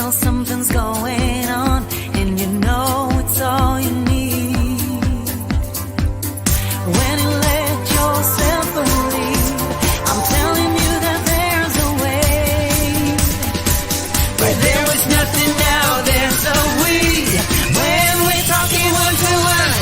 feel something's going on, and you know it's all you need. When you let yourself believe, I'm telling you that there's a way. Where there was nothing, now there's a we. When we're talking one to one,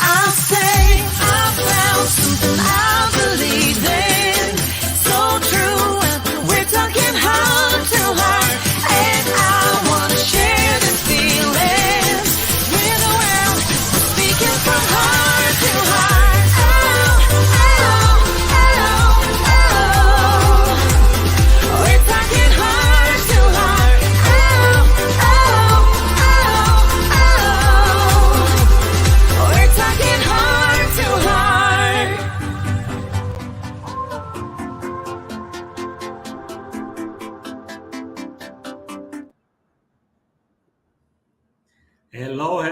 I'll say I found something I believe in. So true, we're talking heart to heart, and I wanna share this feeling with the world. Speaking from heart to heart. Oh, oh, oh, oh. We're talking heart to heart. Oh, oh, oh, oh. We're talking heart to heart. Hello.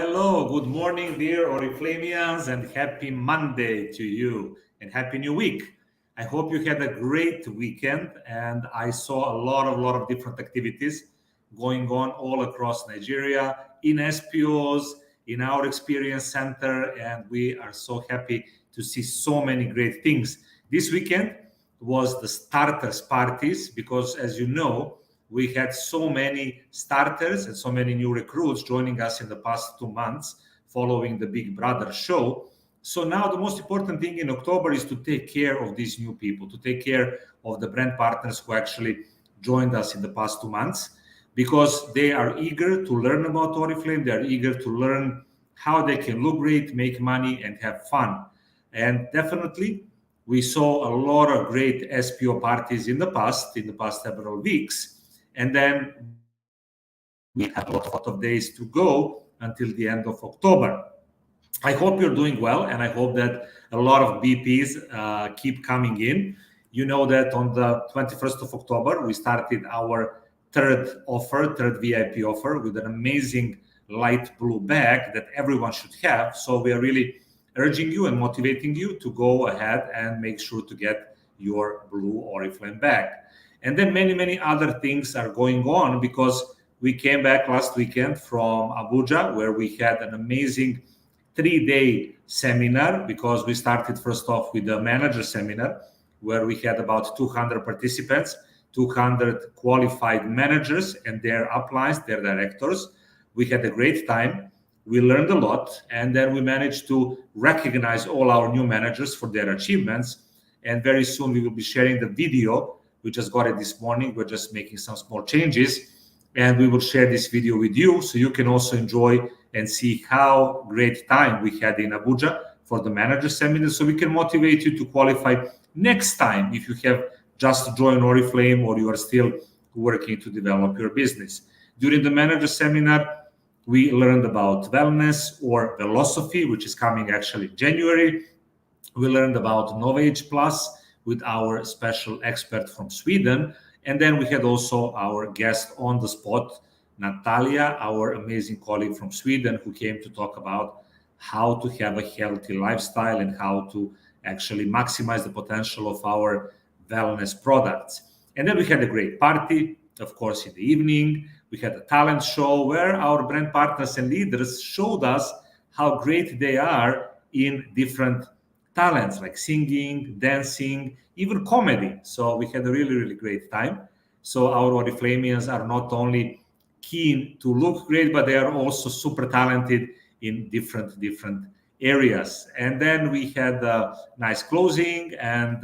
Good morning, dear Oriflamians, and happy Monday to you, and happy new week. I hope you had a great weekend, and I saw a lot of different activities going on all across Nigeria, in SPOs, in our experience center, and we are so happy to see so many great things. This weekend was the starters parties because, as you know, we had so many starters and so many new recruits joining us in the past 2 months following the Big Brother show. So now the most important thing in October is to take care of these new people, to take care of the brand partners who actually joined us in the past 2 months, because they are eager to learn about Oriflame. They are eager to learn how they can look great, make money, and have fun. And definitely, we saw a lot of great SPO parties in the past several weeks. And then we have a lot of days to go until the end of October. I hope you're doing well, and I hope that a lot of BPs keep coming in. You know that on the 21st of October, we started our third VIP offer with an amazing light blue bag that everyone should have. So we are really urging you and motivating you to go ahead and make sure to get your blue Oriflame bag. And then many other things are going on because we came back last weekend from Abuja, where we had an amazing 3-day seminar, because we started first off with the manager seminar, where we had about 200 participants, 200 qualified managers and their uplines, their directors. We had a great time. We learned a lot, and then we managed to recognize all our new managers for their achievements. And very soon we will be sharing the video. We just got it this morning. We're just making some small changes, and we will share this video with you so you can also enjoy and see how great time we had in Abuja for the manager seminar, so we can motivate you to qualify next time if you have just joined Oriflame or you are still working to develop your business. During the manager seminar, we learned about wellness or philosophy, which is coming actually in January. We learned about Novage Plus with our special expert from Sweden. And then we had also our guest on the spot, Natalia, our amazing colleague from Sweden, who came to talk about how to have a healthy lifestyle and how to actually maximize the potential of our wellness products. And then we had a great party, of course, in the evening. We had a talent show where our brand partners and leaders showed us how great they are in different talents like singing, dancing, even comedy. So we had a really great time. So our Oriflamians are not only keen to look great, but they are also super talented in different areas. And then we had a nice closing, and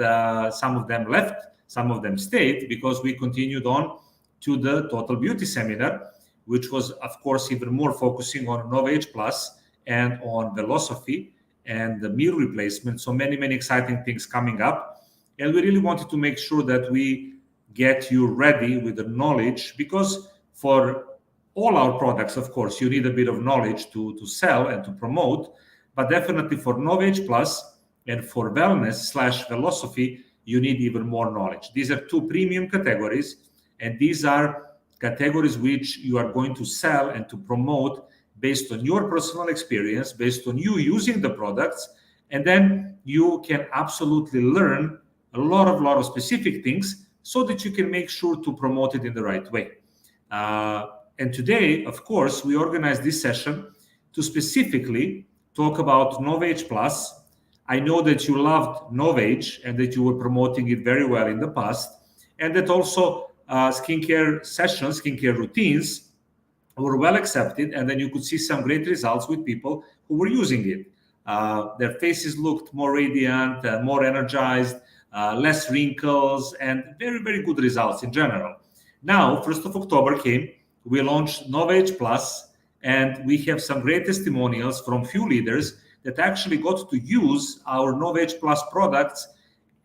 some of them left, some of them stayed, because we continued on to the Total Beauty Seminar, which was, of course, even more focusing on Novage Plus and on philosophy and the meal replacement. So many exciting things coming up. And we really wanted to make sure that we get you ready with the knowledge, because for all our products, of course, you need a bit of knowledge to sell and to promote. But definitely for Novage Plus and for wellness/philosophy, you need even more knowledge. These are two premium categories, and these are categories which you are going to sell and to promote based on your personal experience, based on you using the products, and then you can absolutely learn a lot of specific things so that you can make sure to promote it in the right way. And today, of course, we organized this session to specifically talk about Novage Plus. I know that you loved Novage and that you were promoting it very well in the past, and that also skincare sessions, skincare routines were well accepted, and then you could see some great results with people who were using it. Their faces looked more radiant, more energized, less wrinkles, and very, very good results in general. Now, 1st of October came, we launched Novage Plus, and we have some great testimonials from few leaders that actually got to use our Novage Plus products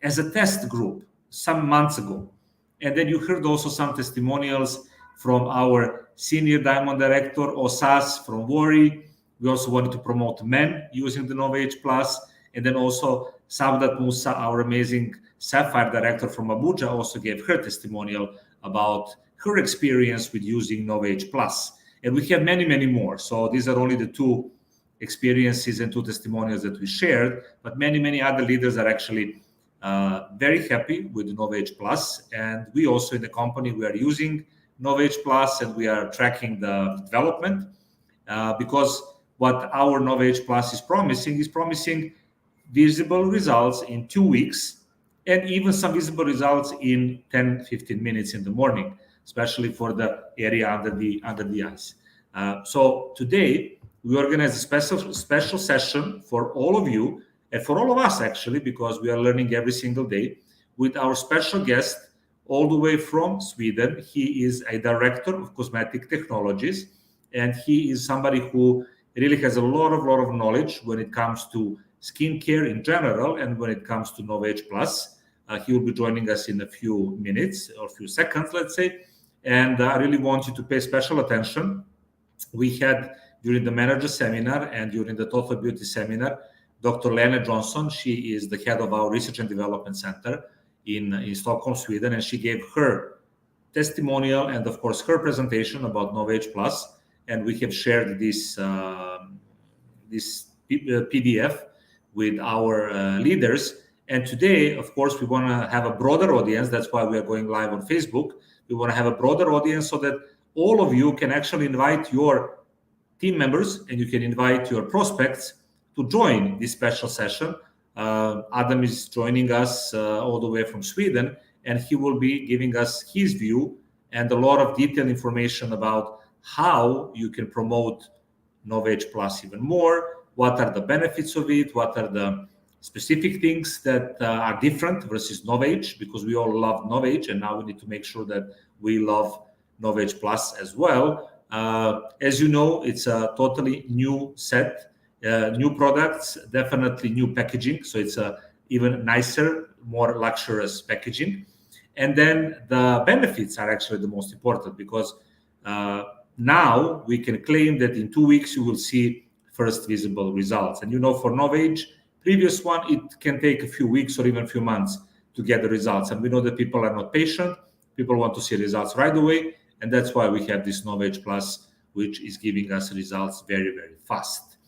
as a test group some months ago. And then you heard also some testimonials from our senior diamond director, Osas from Worry. We also wanted to promote men using the Novage Plus. And then also Savdat Musa, our amazing Sapphire director from Abuja, also gave her testimonial about her experience with using Novage Plus. And we have many, many more. So these are only the two experiences and two testimonials that we shared, but many, many other leaders are actually very happy with Novage Plus. And we also in the company, we are using Novage Plus and we are tracking the development because what our Novage Plus is promising visible results in 2 weeks and even some visible results in 10-15 minutes in the morning, especially for the area under the eyes. So today we organize a special session for all of you and for all of us actually, because we are learning every single day with our special guest all the way from Sweden. He is a director of cosmetic technologies, and he is somebody who really has a lot of knowledge when it comes to skincare in general and when it comes to Novage Plus. He will be joining us in a few minutes or a few seconds, let's say. And I really want you to pay special attention. We had during the manager seminar and during the Total Beauty seminar, Dr. Lena Johnson. She is the head of our research and development center in Stockholm, Sweden, and she gave her testimonial and of course her presentation about Novage Plus. And we have shared this PDF with our leaders. And today, of course, we want to have a broader audience. That's why we are going live on Facebook. We want to have a broader audience so that all of you can actually invite your team members and you can invite your prospects to join this special session. Adam is joining us all the way from Sweden, and he will be giving us his view and a lot of detailed information about how you can promote Novage Plus even more, what are the benefits of it, what are the specific things that are different versus Novage, because we all love Novage, and now we need to make sure that we love Novage Plus as well. As you know, it's a totally new set, new products, definitely new packaging. So it's a even nicer, more luxurious packaging. And then the benefits are actually the most important because now we can claim that in 2 weeks you will see first visible results. And you know, for Novage, previous one, it can take a few weeks or even a few months to get the results. And we know that people are not patient. People want to see results right away. And that's why we have this Novage Plus, which is giving us results very, very fast.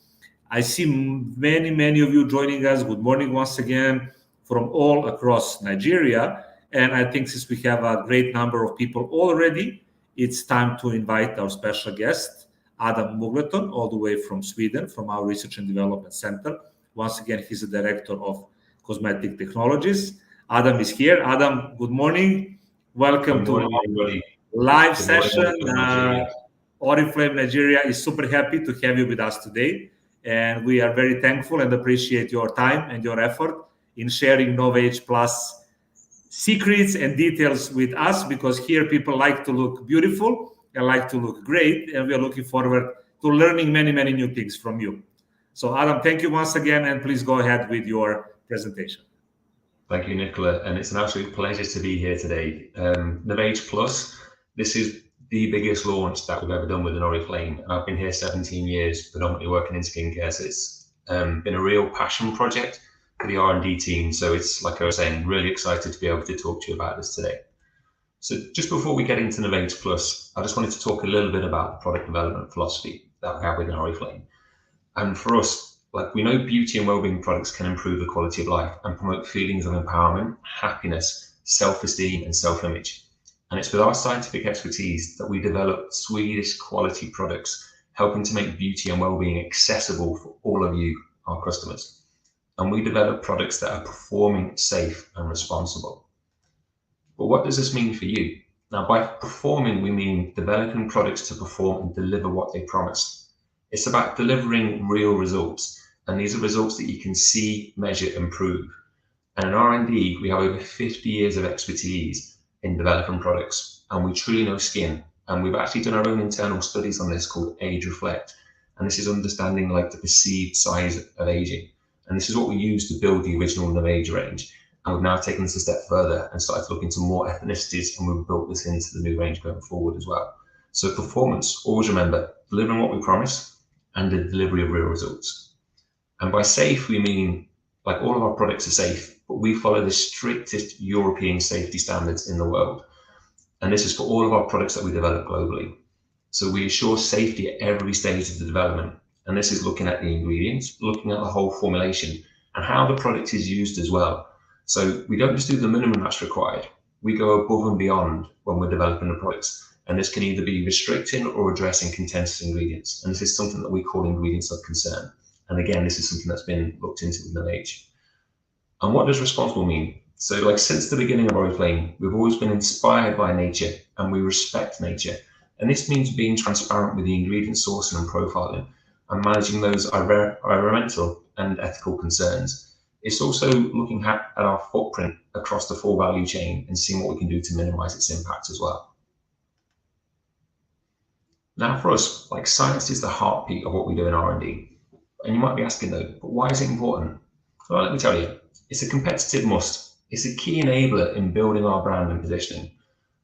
I see many of you joining us. Good morning once again from all across Nigeria. And I think since we have a great number of people already, it's time to invite our special guest, Adam Muggleton, all the way from Sweden, from our Research and Development Center. Once again, he's the Director of Cosmetic Technologies. Adam is here. Adam, good morning. Welcome to our live session. Oriflame Nigeria is super happy to have you with us today. And we are very thankful and appreciate your time and your effort in sharing Novage Plus secrets and details with us, because here people like to look beautiful and like to look great, and we are looking forward to learning many new things from you. So Adam, thank you once again, and please go ahead with your presentation. Thank you, Nicola, and it's an absolute pleasure to be here today. Novage Plus, this is the biggest launch that we've ever done with an Oriflame, and I've been here 17 years, predominantly working in skincare, so it's been a real passion project for the R&D team. So it's, like I was saying, really excited to be able to talk to you about this today. So just before we get into Novage Plus, I just wanted to talk a little bit about the product development philosophy that we have within Oriflame. And for us, like, we know beauty and wellbeing products can improve the quality of life and promote feelings of empowerment, happiness, self-esteem, and self-image. And it's with our scientific expertise that we develop Swedish quality products, helping to make beauty and well-being accessible for all of you, our customers. And we develop products that are performing, safe and responsible. But what does this mean for you? Now, by performing, we mean developing products to perform and deliver what they promised. It's about delivering real results, and these are results that you can see, measure and prove. And in R&D, we have over 50 years of expertise in developing products, and we truly know skin. And we've actually done our own internal studies on this called Age Reflect. And this is understanding like the perceived size of aging. And this is what we use to build the original Novage range. And we've now taken this a step further and started to look into more ethnicities, and we've built this into the new range going forward as well. So performance, always remember, delivering what we promise and the delivery of real results. And by safe, we mean like all of our products are safe, but we follow the strictest European safety standards in the world. And this is for all of our products that we develop globally. So we assure safety at every stage of the development. And this is looking at the ingredients, looking at the whole formulation and how the product is used as well. So we don't just do the minimum that's required. We go above and beyond when we're developing the products. And this can either be restricting or addressing contentious ingredients. And this is something that we call ingredients of concern. And again, this is something that's been looked into with Novage. And what does responsible mean? So like since the beginning of Oriflame, we've always been inspired by nature and we respect nature. And this means being transparent with the ingredient sourcing and profiling and managing those environmental and ethical concerns. It's also looking at our footprint across the full value chain and seeing what we can do to minimize its impact as well. Now for us, like science is the heartbeat of what we do in R&D. And you might be asking though, but why is it important? Well, let me tell you, it's a competitive must. It's a key enabler in building our brand and positioning.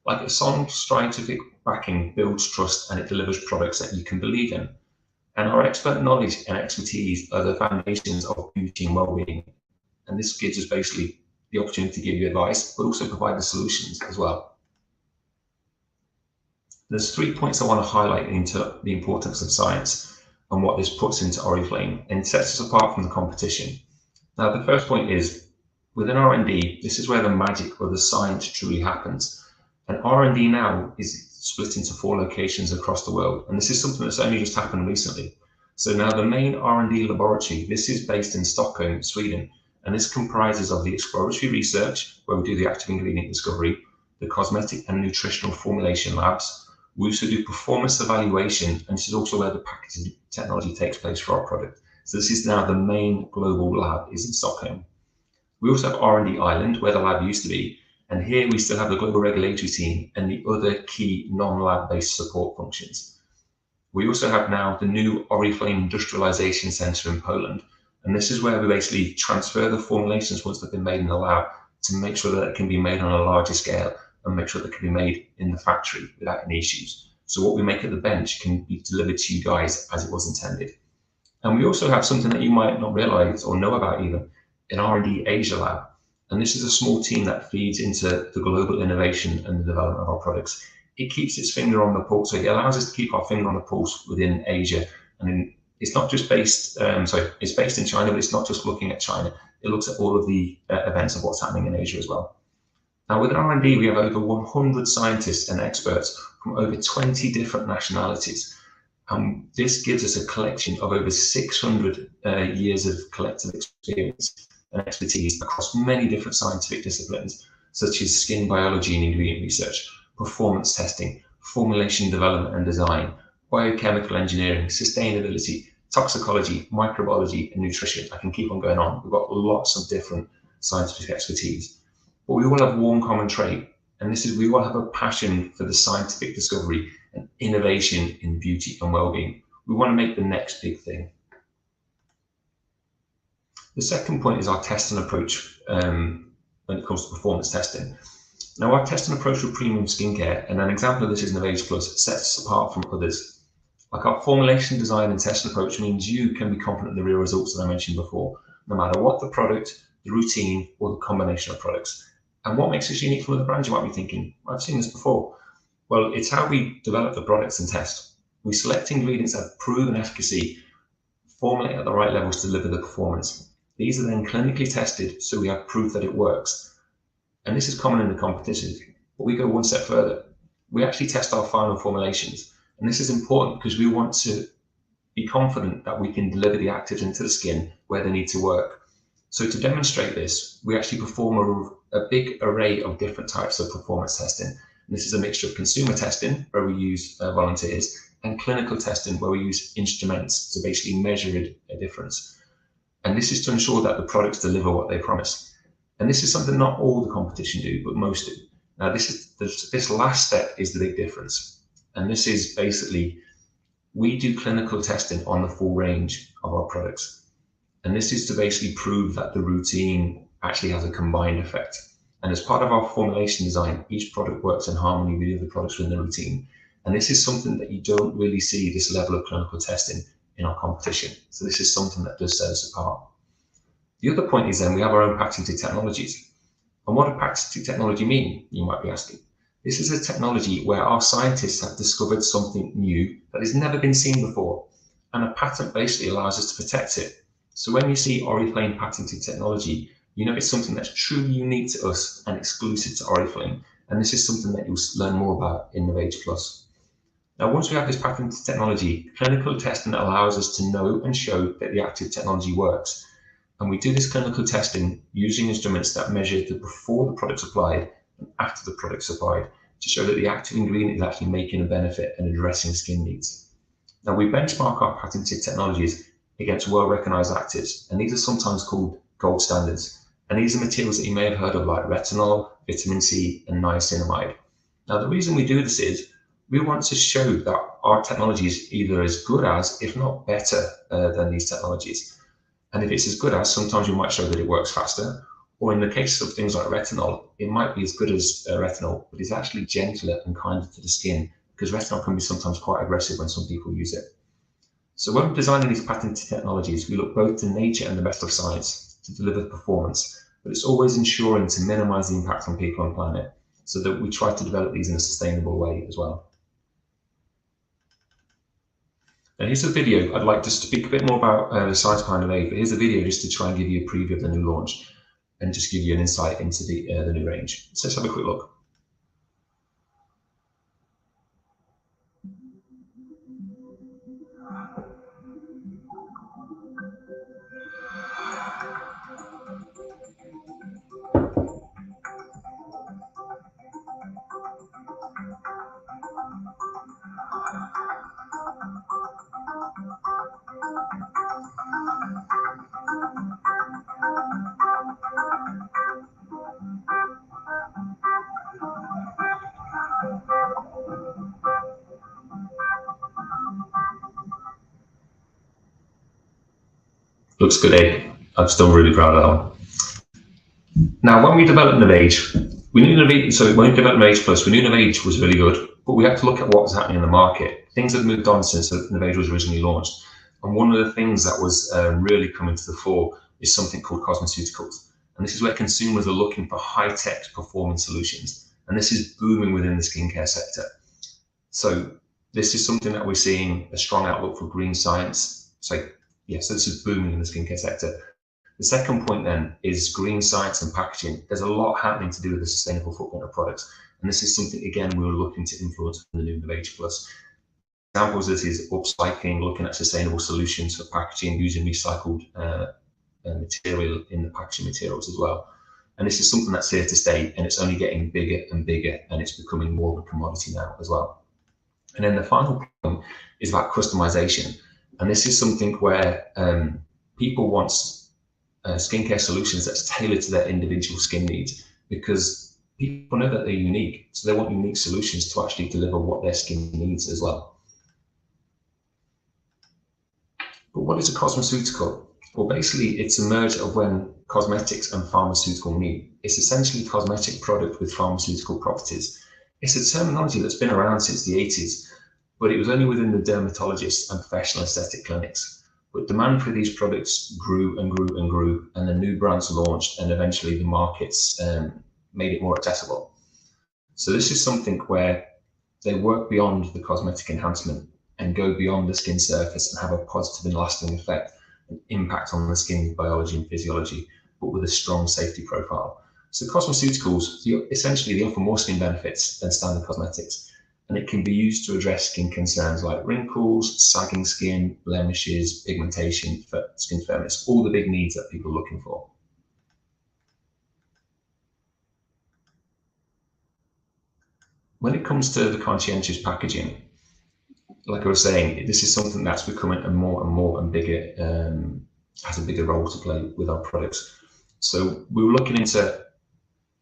Like a solid scientific backing builds trust and it delivers products that you can believe in. And our expert knowledge and expertise are the foundations of beauty and well-being. And this gives us basically the opportunity to give you advice, but also provide the solutions as well. There's 3 points I want to highlight into the importance of science and what this puts into Oriflame and sets us apart from the competition. Now, the first point is within R&D, this is where the magic or the science truly happens. And R&D now is split into 4 locations across the world. And this is something that's only just happened recently. So now the main R&D laboratory, this is based in Stockholm, Sweden. And this comprises of the exploratory research, where we do the active ingredient discovery, the cosmetic and nutritional formulation labs. We also do performance evaluation, and this is also where the packaging technology takes place for our product. So this is now the main global lab is in Stockholm. We also have R&D Ireland, where the lab used to be. And here we still have the global regulatory team and the other key non-lab based support functions. We also have now the new Oriflame Industrialization Center in Poland. And this is where we basically transfer the formulations once they've been made in the lab to make sure that it can be made on a larger scale and make sure that it can be made in the factory without any issues. So what we make at the bench can be delivered to you guys as it was intended. And we also have something that you might not realize or know about even, an R&D Asia lab. And this is a small team that feeds into the global innovation and the development of our products. It keeps its finger on the pulse. So it allows us to keep our finger on the pulse within Asia. And it's not just based, it's based in China, but it's not just looking at China. It looks at all of the events of what's happening in Asia as well. Now within R&D, we have over 100 scientists and experts from over 20 different nationalities. This gives us a collection of over 600 years of collective experience and expertise across many different scientific disciplines, such as skin biology and ingredient research, performance testing, formulation development and design, biochemical engineering, sustainability, toxicology, microbiology, and nutrition. I can keep on going on. We've got lots of different scientific expertise, but we all have one common trait, and this is we all have a passion for the scientific discovery and innovation in beauty and well-being. We want to make the next big thing. The second point is our testing approach when it comes to performance testing. Now, our testing approach with premium skincare, and an example of this is Novage Plus, sets us apart from others. Like our formulation design and testing approach means you can be confident in the real results that I mentioned before, no matter what the product, the routine, or the combination of products. And what makes us unique from other brands, you might be thinking, I've seen this before. Well, it's how we develop the products and test. We select ingredients that have proven efficacy, formulate at the right levels to deliver the performance. These are then clinically tested, so we have proof that it works. And this is common in the competition. But we go one step further. We actually test our final formulations. And this is important because we want to be confident that we can deliver the actives into the skin where they need to work. So to demonstrate this, we actually perform a big array of different types of performance testing. And this is a mixture of consumer testing, where we use volunteers, and clinical testing, where we use instruments to basically measure a difference. And this is to ensure that the products deliver what they promise. And this is something not all the competition do, but most do. Now, this last step is the big difference. And this is basically, we do clinical testing on the full range of our products. And this is to basically prove that the routine actually has a combined effect. And as part of our formulation design, each product works in harmony with the other products within the routine. And this is something that you don't really see, this level of clinical testing, in our competition. So this is something that does set us apart. The other point is then we have our own patented technologies. And what does patented technology mean, you might be asking? This is a technology where our scientists have discovered something new that has never been seen before. And a patent basically allows us to protect it. So when you see Oriflame patented technology, you know it's something that's truly unique to us and exclusive to Oriflame. And this is something that you'll learn more about in Novage Plus. Now, once we have this patented technology, clinical testing allows us to know and show that the active technology works. And we do this clinical testing using instruments that measure before the product's applied and after the product's applied to show that the active ingredient is actually making a benefit and addressing skin needs. Now, we benchmark our patented technologies against well-recognized actives, and these are sometimes called gold standards. And these are materials that you may have heard of, like retinol, vitamin C, and niacinamide. Now, the reason we do this is we want to show that our technology is either as good as, if not better than these technologies. And if it's as good as, sometimes we might show that it works faster. Or in the case of things like retinol, it might be as good as retinol, but it's actually gentler and kinder to the skin, because retinol can be sometimes quite aggressive when some people use it. So when we're designing these patented technologies, we look both to nature and the best of science to deliver performance, but it's always ensuring to minimize the impact on people and planet, so that we try to develop these in a sustainable way as well. Now here's a video. I'd like to speak a bit more about the science behind Novage, but here's a video just to try and give you a preview of the new launch and just give you an insight into the new range. So let's have a quick look. Looks good, eh? I'm still really proud of that one. Now, when we developed Novage, when we developed Novage Plus, we knew Novage was really good, but we had to look at what was happening in the market. Things had moved on since Novage was originally launched. And one of the things that was really coming to the fore is something called cosmeceuticals. And this is where consumers are looking for high-tech performance solutions. And this is booming within the skincare sector. So this is something that we're seeing a strong outlook for green science. So this is booming in the skincare sector. The second point then is green science and packaging. There's a lot happening to do with the sustainable footprint of products. And this is something, again, we were looking to influence in the new Novage Plus. Examples of this is upcycling, looking at sustainable solutions for packaging, using recycled material in the packaging materials as well. And this is something that's here to stay, and it's only getting bigger and bigger, and it's becoming more of a commodity now as well. And then the final point is about customization. And this is something where people want skincare solutions that's tailored to their individual skin needs, because people know that they're unique. So they want unique solutions to actually deliver what their skin needs as well. But what is a cosmeceutical? Well, basically, it's a merge of when cosmetics and pharmaceutical meet. It's essentially a cosmetic product with pharmaceutical properties. It's a terminology that's been around since the 80s, but it was only within the dermatologists and professional aesthetic clinics. But demand for these products grew and grew and grew, and the new brands launched, and eventually the markets made it more accessible. So this is something where they work beyond the cosmetic enhancement and go beyond the skin surface and have a positive and lasting effect and impact on the skin biology and physiology, but with a strong safety profile. So cosmeceuticals, essentially they offer more skin benefits than standard cosmetics, and it can be used to address skin concerns like wrinkles, sagging skin, blemishes, pigmentation, skin firmness, all the big needs that people are looking for. When it comes to the conscientious packaging, like I was saying, this is something that's becoming a more and bigger, has a bigger role to play with our products. So we were looking into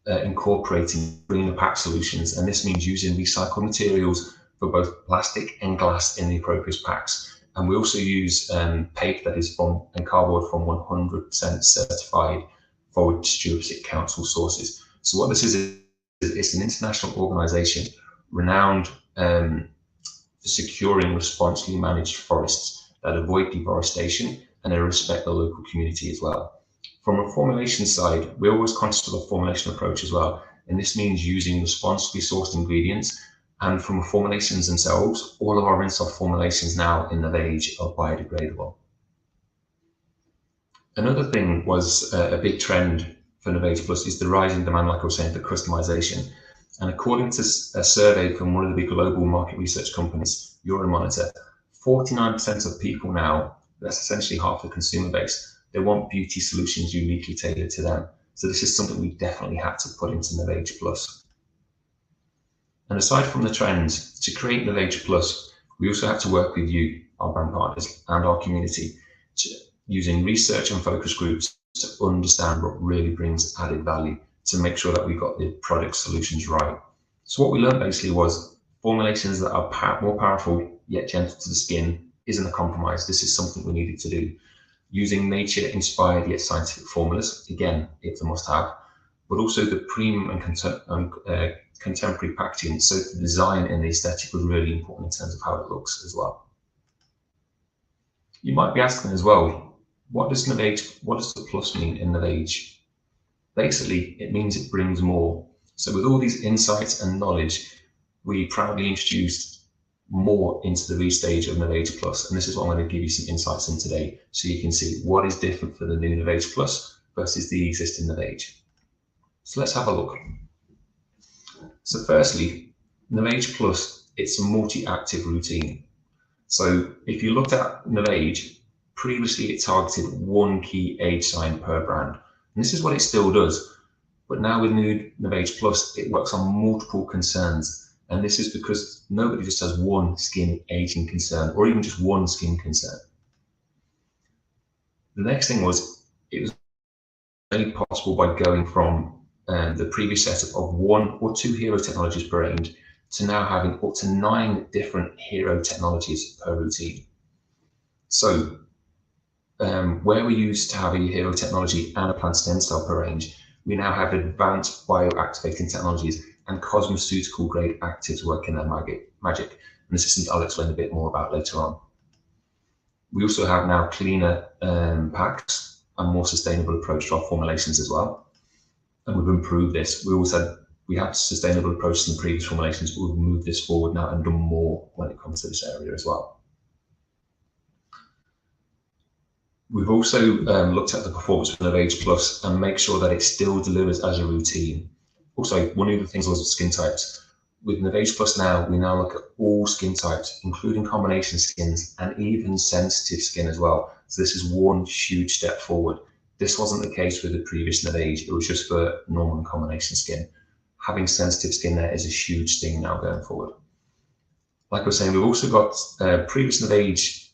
incorporating greener pack solutions, and this means using recycled materials for both plastic and glass in the appropriate packs. And we also use paper that is from and cardboard from 100% certified Forward Stewardship Council sources. So what this is it's an international organisation renowned for securing responsibly managed forests that avoid deforestation and they respect the local community as well. From a formulation side, we're always conscious of the formulation approach as well, and this means using responsibly sourced ingredients. And from formulations themselves, all of our rinse-off formulations now in Novage are biodegradable. Another thing was a big trend for Novage Plus is the rising demand, like I was saying, for customization. And according to a survey from one of the big global market research companies, Euromonitor, 49% of people now, that's essentially half the consumer base, they want beauty solutions uniquely tailored to them. So this is something we definitely had to put into Novage Plus. And aside from the trends, to create Novage Plus, we also have to work with you, our brand partners, and our community, using research and focus groups to understand what really brings added value, to make sure that we got the product solutions right. So what we learned basically was formulations that are more powerful yet gentle to the skin isn't a compromise. This is something we needed to do. Using nature-inspired yet scientific formulas, again, it's a must-have, but also the premium and contemporary packaging. So the design and the aesthetic was really important in terms of how it looks as well. You might be asking as well, what does the plus mean in Novage? Basically, it means it brings more. So with all these insights and knowledge, we proudly introduced more into the restage of Novage Plus. And this is what I'm going to give you some insights in today, so you can see what is different for the new Novage Plus versus the existing Novage. So let's have a look. So firstly, Novage Plus, it's a multi-active routine. So if you looked at Novage, previously it targeted one key age sign per brand. And this is what it still does. But now with new Novage Plus, it works on multiple concerns. And this is because nobody just has one skin aging concern or even just one skin concern. The next thing was, it was only possible by going from the previous setup of 1 or 2 hero technologies per range to now having up to 9 different hero technologies per routine. So where we used to have a hero technology and a plant stem cell per range, we now have advanced bioactivating technologies and cosmeceutical grade actives working their magic. And this is something I'll explain a bit more about later on. We also have now cleaner packs and more sustainable approach to our formulations as well. And we've improved this. We always had, we had sustainable approaches in previous formulations, but we've moved this forward now and done more when it comes to this area as well. We've also looked at the performance of Novage Plus and make sure that it still delivers as a routine. Also, one of the things was skin types. With Novage Plus now, we now look at all skin types, including combination skins and even sensitive skin as well. So this is one huge step forward. This wasn't the case with the previous Novage. It was just for normal and combination skin. Having sensitive skin there is a huge thing now going forward. Like I was saying, we've also got previous Novage,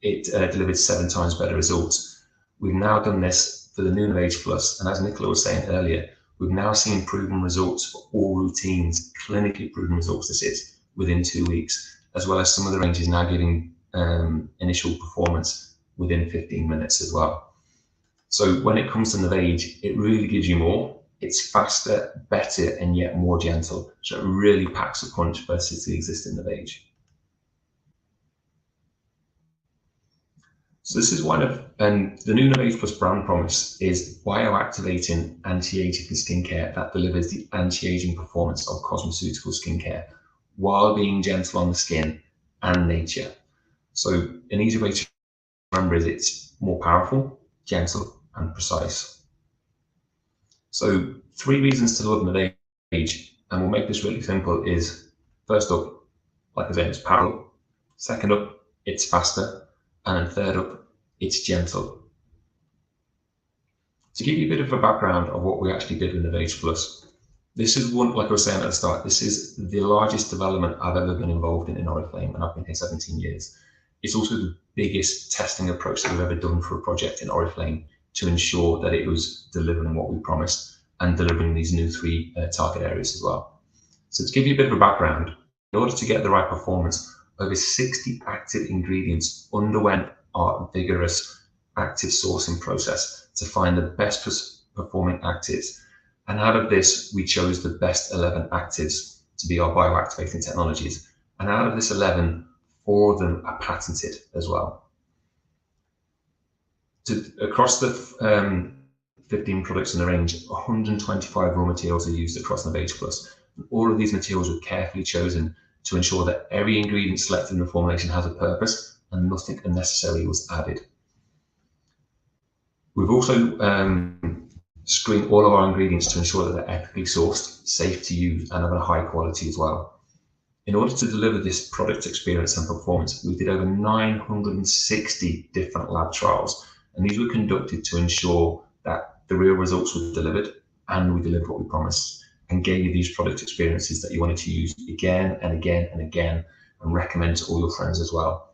it delivered 7 times better results. We've now done this for the new Novage Plus, and as Nicola was saying earlier, we've now seen proven results for all routines, clinically proven results this is, within 2 weeks, as well as some of the ranges now giving initial performance within 15 minutes as well. So when it comes to Novage, it really gives you more. It's faster, better, and yet more gentle. So it really packs a punch versus the existing Novage. So this is one of, and the new Novage Plus brand promise is bioactivating anti-aging skincare that delivers the anti-aging performance of cosmeceutical skincare while being gentle on the skin and nature. So an easy way to remember is it's more powerful, gentle, and precise. So 3 reasons to love Novage, and we'll make this really simple, is first up, like I said, it's powerful. Second up, it's faster. And then third up, it's gentle. To give you a bit of a background of what we actually did with Novage Plus, this is one, like I was saying at the start, this is the largest development I've ever been involved in Oriflame, and I've been here 17 years. It's also the biggest testing approach that we've ever done for a project in Oriflame to ensure that it was delivering what we promised and delivering these new 3 target areas as well. So to give you a bit of a background, in order to get the right performance, over 60 active ingredients underwent our vigorous active sourcing process to find the best performing actives. And out of this, we chose the best 11 actives to be our bioactivating technologies. And out of this 11, 4 of them are patented as well. Across the 15 products in the range, 125 raw materials are used across Novage Plus. All of these materials were carefully chosen to ensure that every ingredient selected in the formulation has a purpose and nothing unnecessary was added. We've also screened all of our ingredients to ensure that they're ethically sourced, safe to use, and of a high quality as well. In order to deliver this product experience and performance, we did over 960 different lab trials, and these were conducted to ensure that the real results were delivered and we delivered what we promised, and gave you these product experiences that you wanted to use again and again and again, and recommend to all your friends as well.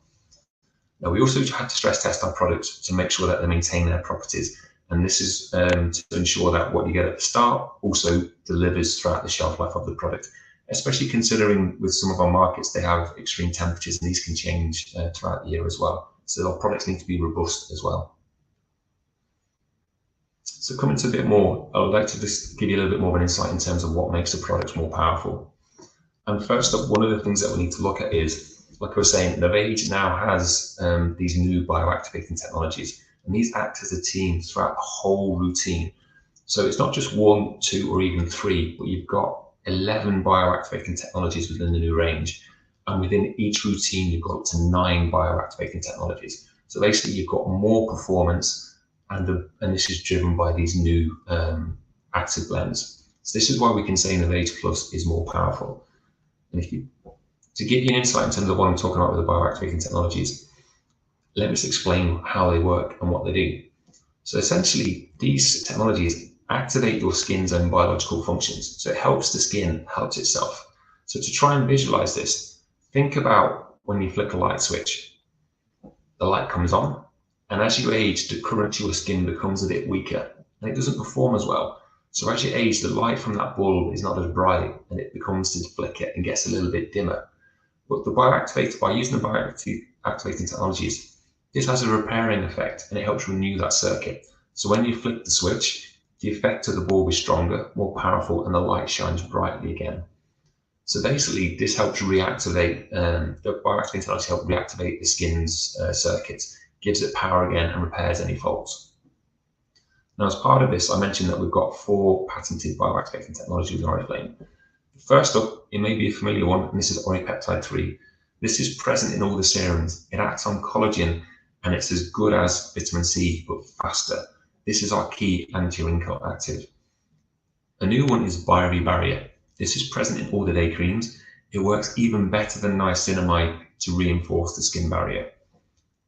Now, we also had to stress test our products to make sure that they maintain their properties, and this is to ensure that what you get at the start also delivers throughout the shelf life of the product, especially considering with some of our markets, they have extreme temperatures and these can change throughout the year as well. So our products need to be robust as well. So coming to a bit more, I would like to just give you a little bit more of an insight in terms of what makes the products more powerful. And first up, one of the things that we need to look at is, like I was saying, Novage now has these new bioactivating technologies, and these act as a team throughout the whole routine. So it's not just 1, 2, or even 3, but you've got 11 bioactivating technologies within the new range. And within each routine, you've got up to 9 bioactivating technologies. So basically, you've got more performance, and this is driven by these new active blends. So this is why we can say Novage Plus is more powerful. And to give you an insight in terms of what I'm talking about with the bioactivating technologies, let me just explain how they work and what they do. So essentially, these technologies activate your skin's own biological functions. So it helps the skin, helps itself. So to try and visualize this, think about when you flick a light switch, the light comes on, and as you age, the current to your skin becomes a bit weaker and it doesn't perform as well. So as you age, the light from that bulb is not as bright and it becomes to flicker and gets a little bit dimmer. But the bioactivator, by using the bioactivating technologies, this has a repairing effect and it helps renew that circuit. So when you flick the switch, the effect of the bulb is stronger, more powerful, and the light shines brightly again. So basically, this helps reactivate, the bioactivating technology helps reactivate the skin's circuits, gives it power again, and repairs any faults. Now, as part of this, I mentioned that we've got 4 patented bioactivating technologies in Oriflame. First up, it may be a familiar one, and this is Oripeptide 3. This is present in all the serums. It acts on collagen, and it's as good as vitamin C, but faster. This is our key anti-wrinkle active. A new one is Bio Barrier. This is present in all the day creams. It works even better than niacinamide to reinforce the skin barrier.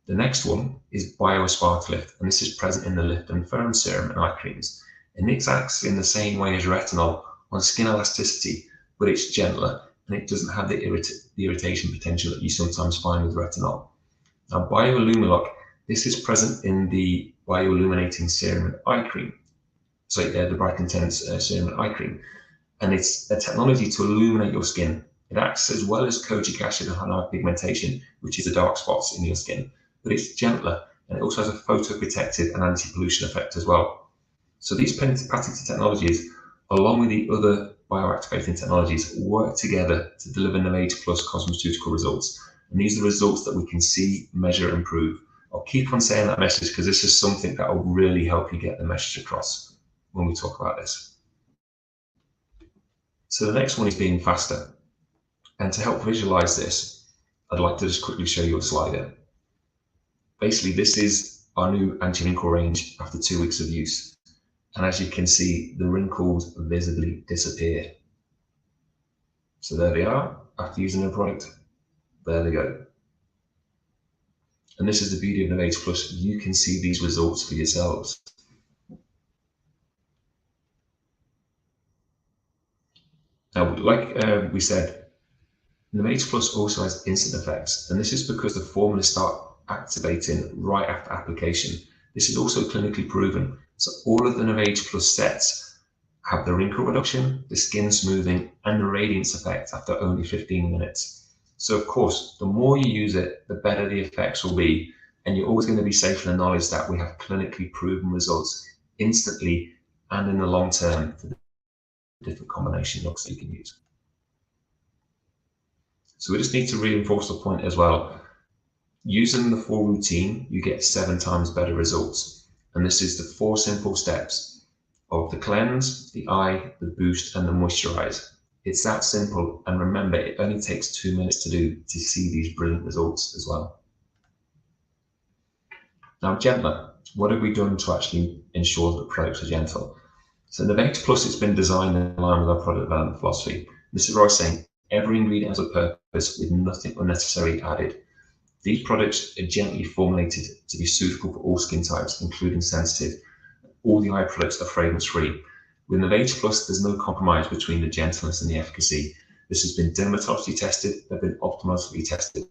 The next one is BioSpark Lift, and this is present in the Lift and Firm serum and eye creams. And this acts in the same way as retinol on skin elasticity, but it's gentler and it doesn't have the irritation potential that you sometimes find with retinol. Now, BioIllumilock, this is present in the Bioilluminating Serum and Eye Cream. So the Bright Intense Serum and Eye Cream. And it's a technology to illuminate your skin. It acts as well as kojic acid and hyperpigmentation, which is the dark spots in your skin, but it's gentler and it also has a photoprotective and anti-pollution effect as well. So these patented technologies, along with the other bioactivating technologies, work together to deliver Novage Plus cosmeceutical results. And these are the results that we can see, measure, and prove. I'll keep on saying that message because this is something that will really help you get the message across when we talk about this. So the next one is being faster. And to help visualize this, I'd like to just quickly show you a slider. Basically, this is our new anti-wrinkle range after 2 weeks of use. And as you can see, the wrinkles visibly disappear. So there they are, after using the product, there they go. And this is the beauty of Novage Plus, you can see these results for yourselves. Now, like we said, Novage Plus also has instant effects, and this is because the formulas start activating right after application. This is also clinically proven. So all of the Novage Plus sets have the wrinkle reduction, the skin smoothing, and the radiance effect after only 15 minutes. So of course, the more you use it, the better the effects will be, and you're always going to be safe in the knowledge that we have clinically proven results instantly and in the long term for the different combination looks that you can use. So we just need to reinforce the point as well. Using the full routine, you get 7 times better results. And this is the 4 simple steps of the cleanse, the eye, the boost, and the moisturize. It's that simple. And remember, it only takes 2 minutes to do to see these brilliant results as well. Now, gentler. What have we done to actually ensure that products are gentle? So Novage Plus, it's been designed in line with our product development philosophy. This is where I was saying every ingredient has a purpose with nothing unnecessarily added. These products are gently formulated to be suitable for all skin types, including sensitive. All the eye products are fragrance-free. With Novage Plus, there's no compromise between the gentleness and the efficacy. This has been dermatologically tested, they've been ophthalmologically tested.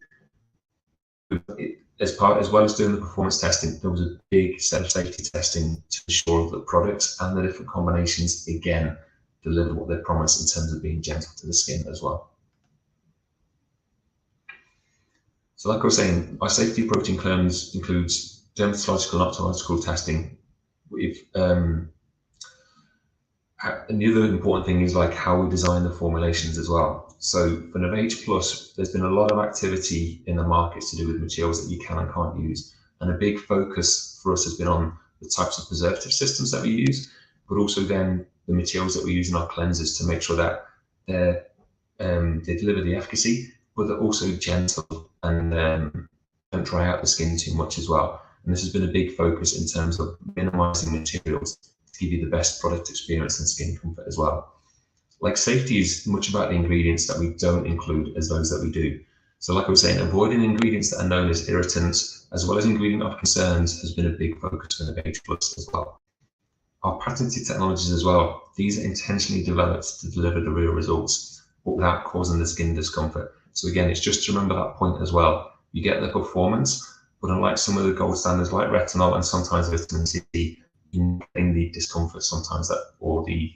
As well as doing the performance testing, there was a big set of safety testing to ensure that the products and the different combinations, again, deliver what they promise in terms of being gentle to the skin as well. So like I was saying, our safety approach includes dermatological and ophthalmological testing. And the other important thing is like how we design the formulations as well. So for Novage Plus, there's been a lot of activity in the markets to do with materials that you can and can't use. And a big focus for us has been on the types of preservative systems that we use, but also then the materials that we use in our cleansers to make sure that they deliver the efficacy, but they're also gentle and don't dry out the skin too much as well. And this has been a big focus in terms of minimizing materials to give you the best product experience and skin comfort as well. Like safety is much about the ingredients that we don't include as those that we do. So like I was saying, avoiding ingredients that are known as irritants, as well as ingredient of concerns, has been a big focus for Novage Plus as well. Our patented technologies as well, these are intentionally developed to deliver the real results, but without causing the skin discomfort. So again, it's just to remember that point as well. You get the performance, but unlike some of the gold standards like retinol and sometimes vitamin C, you're getting the discomfort sometimes that, or the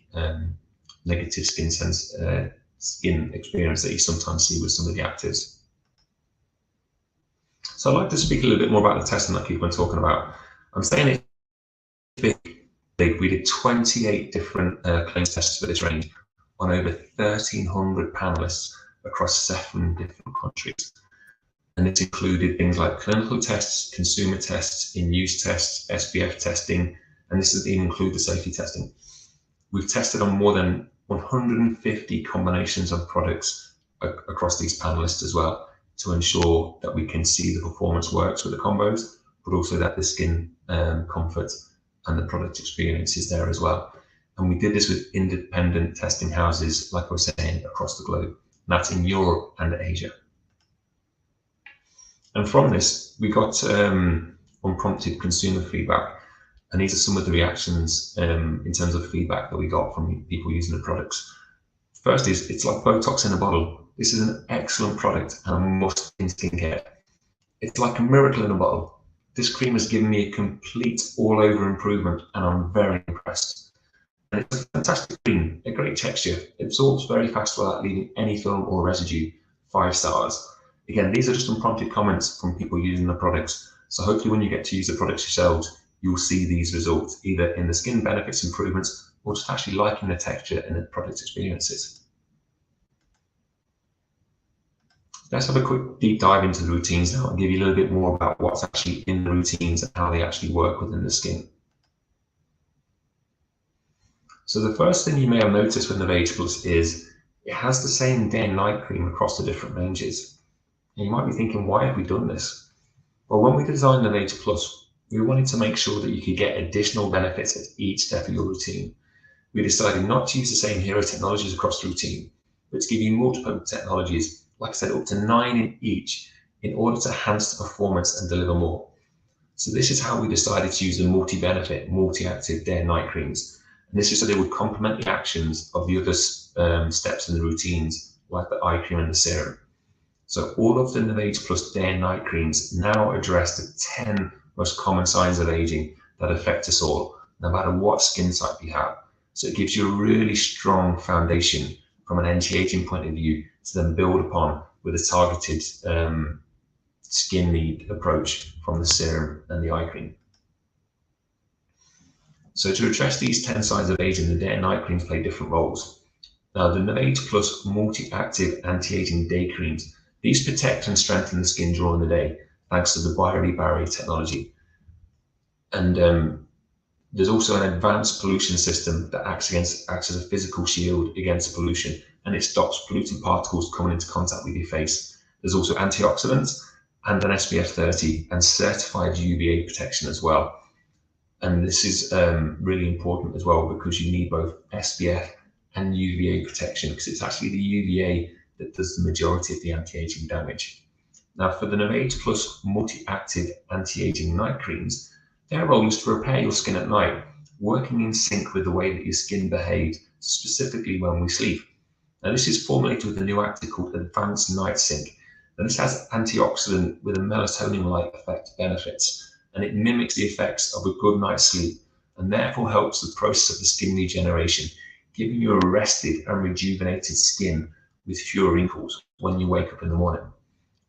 negative skin experience that you sometimes see with some of the actives. So I'd like to speak a little bit more about the testing that I keep on talking about. I'm saying it's big. We did 28 different claims tests for this range on over 1,300 panelists across 7 different countries. And it included things like clinical tests, consumer tests, in-use tests, SPF testing, and this doesn't even include the safety testing. We've tested on more than 150 combinations of products across these panelists as well to ensure that we can see the performance works with the combos, but also that the skin comfort and the product experience is there as well. And we did this with independent testing houses, like I was saying, across the globe. And that's in Europe and Asia. And from this, we got unprompted consumer feedback. And these are some of the reactions in terms of feedback that we got from people using the products. First is, it's like Botox in a bottle. This is an excellent product and a must in skincare. It's like a miracle in a bottle. This cream has given me a complete all-over improvement and I'm very impressed. And it's a fantastic cream, a great texture. It absorbs very fast without leaving any film or residue. 5 stars. Again, these are just unprompted comments from people using the products. So hopefully when you get to use the products yourselves, you'll see these results, either in the skin benefits improvements or just actually liking the texture and the product experiences. Let's have a quick deep dive into the routines now and give you a little bit more about what's actually in the routines and how they actually work within the skin. So the first thing you may have noticed with Novage Plus is it has the same day and night cream across the different ranges. And you might be thinking, why have we done this? Well, when we designed Novage Plus, We wanted to make sure that you could get additional benefits at each step of your routine. We decided not to use the same hero technologies across the routine, but to give you multiple technologies, like I said, up to 9 in each, in order to enhance the performance and deliver more. So this is how we decided to use the multi-benefit, multi-active day and night creams. And this is so they would complement the actions of the other steps in the routines, like the eye cream and the serum. So all of the Novage Plus day and night creams now address the 10 most common signs of aging that affect us all, no matter what skin type you have. So it gives you a really strong foundation from an anti-aging point of view to then build upon with a targeted skin need approach from the serum and the eye cream. So to address these 10 signs of aging, the day and night creams play different roles. Now, the Novage Plus multi-active anti-aging day creams, these protect and strengthen the skin during the day, thanks to the barrier technology. And there's also an advanced pollution system that acts as a physical shield against pollution, and it stops polluting particles coming into contact with your face. There's also antioxidants and an SPF 30 and certified UVA protection as well. And this is really important as well, because you need both SPF and UVA protection, because it's actually the UVA that does the majority of the anti-aging damage. Now, for the Novage Plus multi-active anti-aging night creams, their role is to repair your skin at night, working in sync with the way that your skin behaves, specifically when we sleep. Now, this is formulated with a new active called Advanced Night Sync, and this has antioxidant with a melatonin-like effect benefits, and it mimics the effects of a good night's sleep, and therefore helps the process of the skin regeneration, giving you a rested and rejuvenated skin with fewer wrinkles when you wake up in the morning.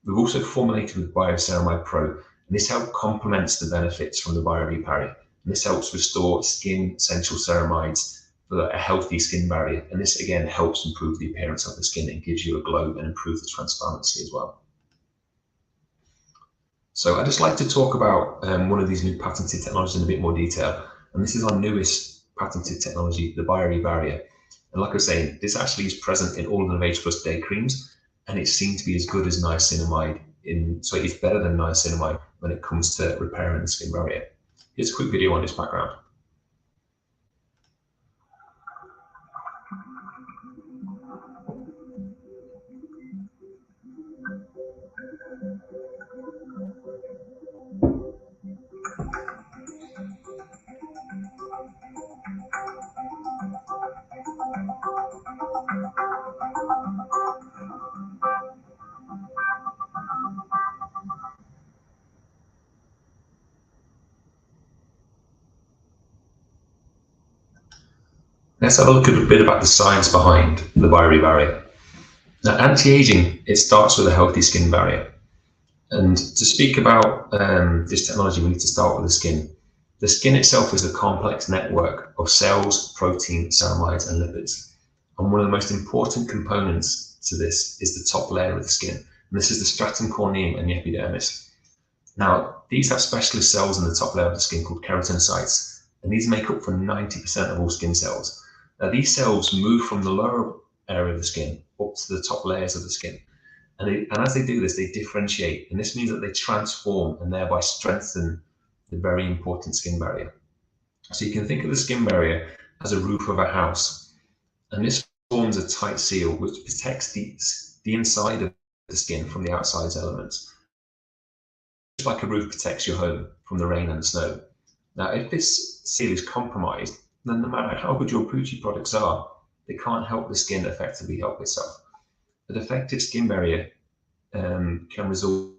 We've also formulated with Bioceramide Pro, and this helps complements the benefits from the BioRepar barrier. And this helps restore skin essential ceramides for a healthy skin barrier. And this again helps improve the appearance of the skin and gives you a glow and improve the transparency as well. So I'd just like to talk about one of these new patented technologies in a bit more detail. And this is our newest patented technology, the BioRepar barrier. And like I was saying, this actually is present in all of the Novage Plus day creams, and it's seen to be as good as niacinamide so it's better than niacinamide when it comes to repairing the skin barrier. Here's a quick video on this background. Let's have a look at a bit about the science behind the BioRepar barrier. Now, anti-aging, it starts with a healthy skin barrier. And to speak about this technology, we need to start with the skin. The skin itself is a complex network of cells, protein, ceramides, and lipids. And one of the most important components to this is the top layer of the skin. And this is the stratum corneum and the epidermis. Now, these have specialist cells in the top layer of the skin called keratinocytes, and these make up for 90% of all skin cells. Now, these cells move from the lower area of the skin up to the top layers of the skin. And as they do this, they differentiate, and this means that they transform and thereby strengthen the very important skin barrier. So you can think of the skin barrier as a roof of a house, and this forms a tight seal which protects the inside of the skin from the outside's elements, just like a roof protects your home from the rain and the snow. Now, if this seal is compromised, then no matter how good your Pucci products are, they can't help the skin effectively help itself. A defective skin barrier can result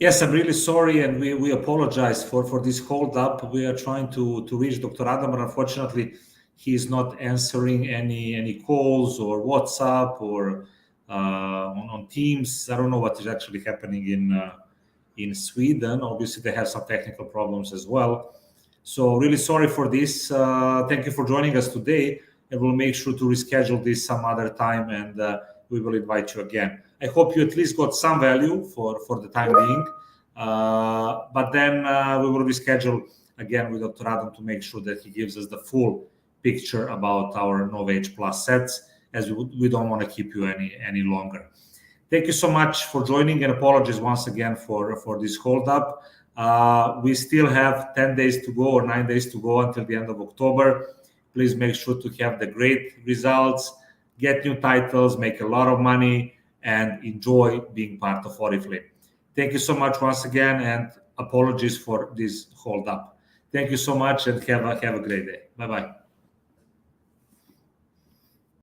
Yes, I'm really sorry, and we apologize for this hold up. We are trying to reach Dr. Adam, but unfortunately, he is not answering any calls or WhatsApp or on Teams. I don't know what is actually happening in Sweden. Obviously, they have some technical problems as well. So really sorry for this. Thank you for joining us today, and we'll make sure to reschedule this some other time, and we will invite you again. I hope you at least got some value for the time being, but then we will reschedule again with Dr. Adam to make sure that he gives us the full picture about our Novage Plus sets, as we don't want to keep you any longer. Thank you so much for joining, and apologies once again for this hold up. We still have 10 days to go or 9 days to go until the end of October. Please make sure to have the great results, get new titles, make a lot of money, and enjoy being part of Oriflame. Thank you so much once again, and apologies for this hold up. Thank you so much, and have a great day. Bye-bye.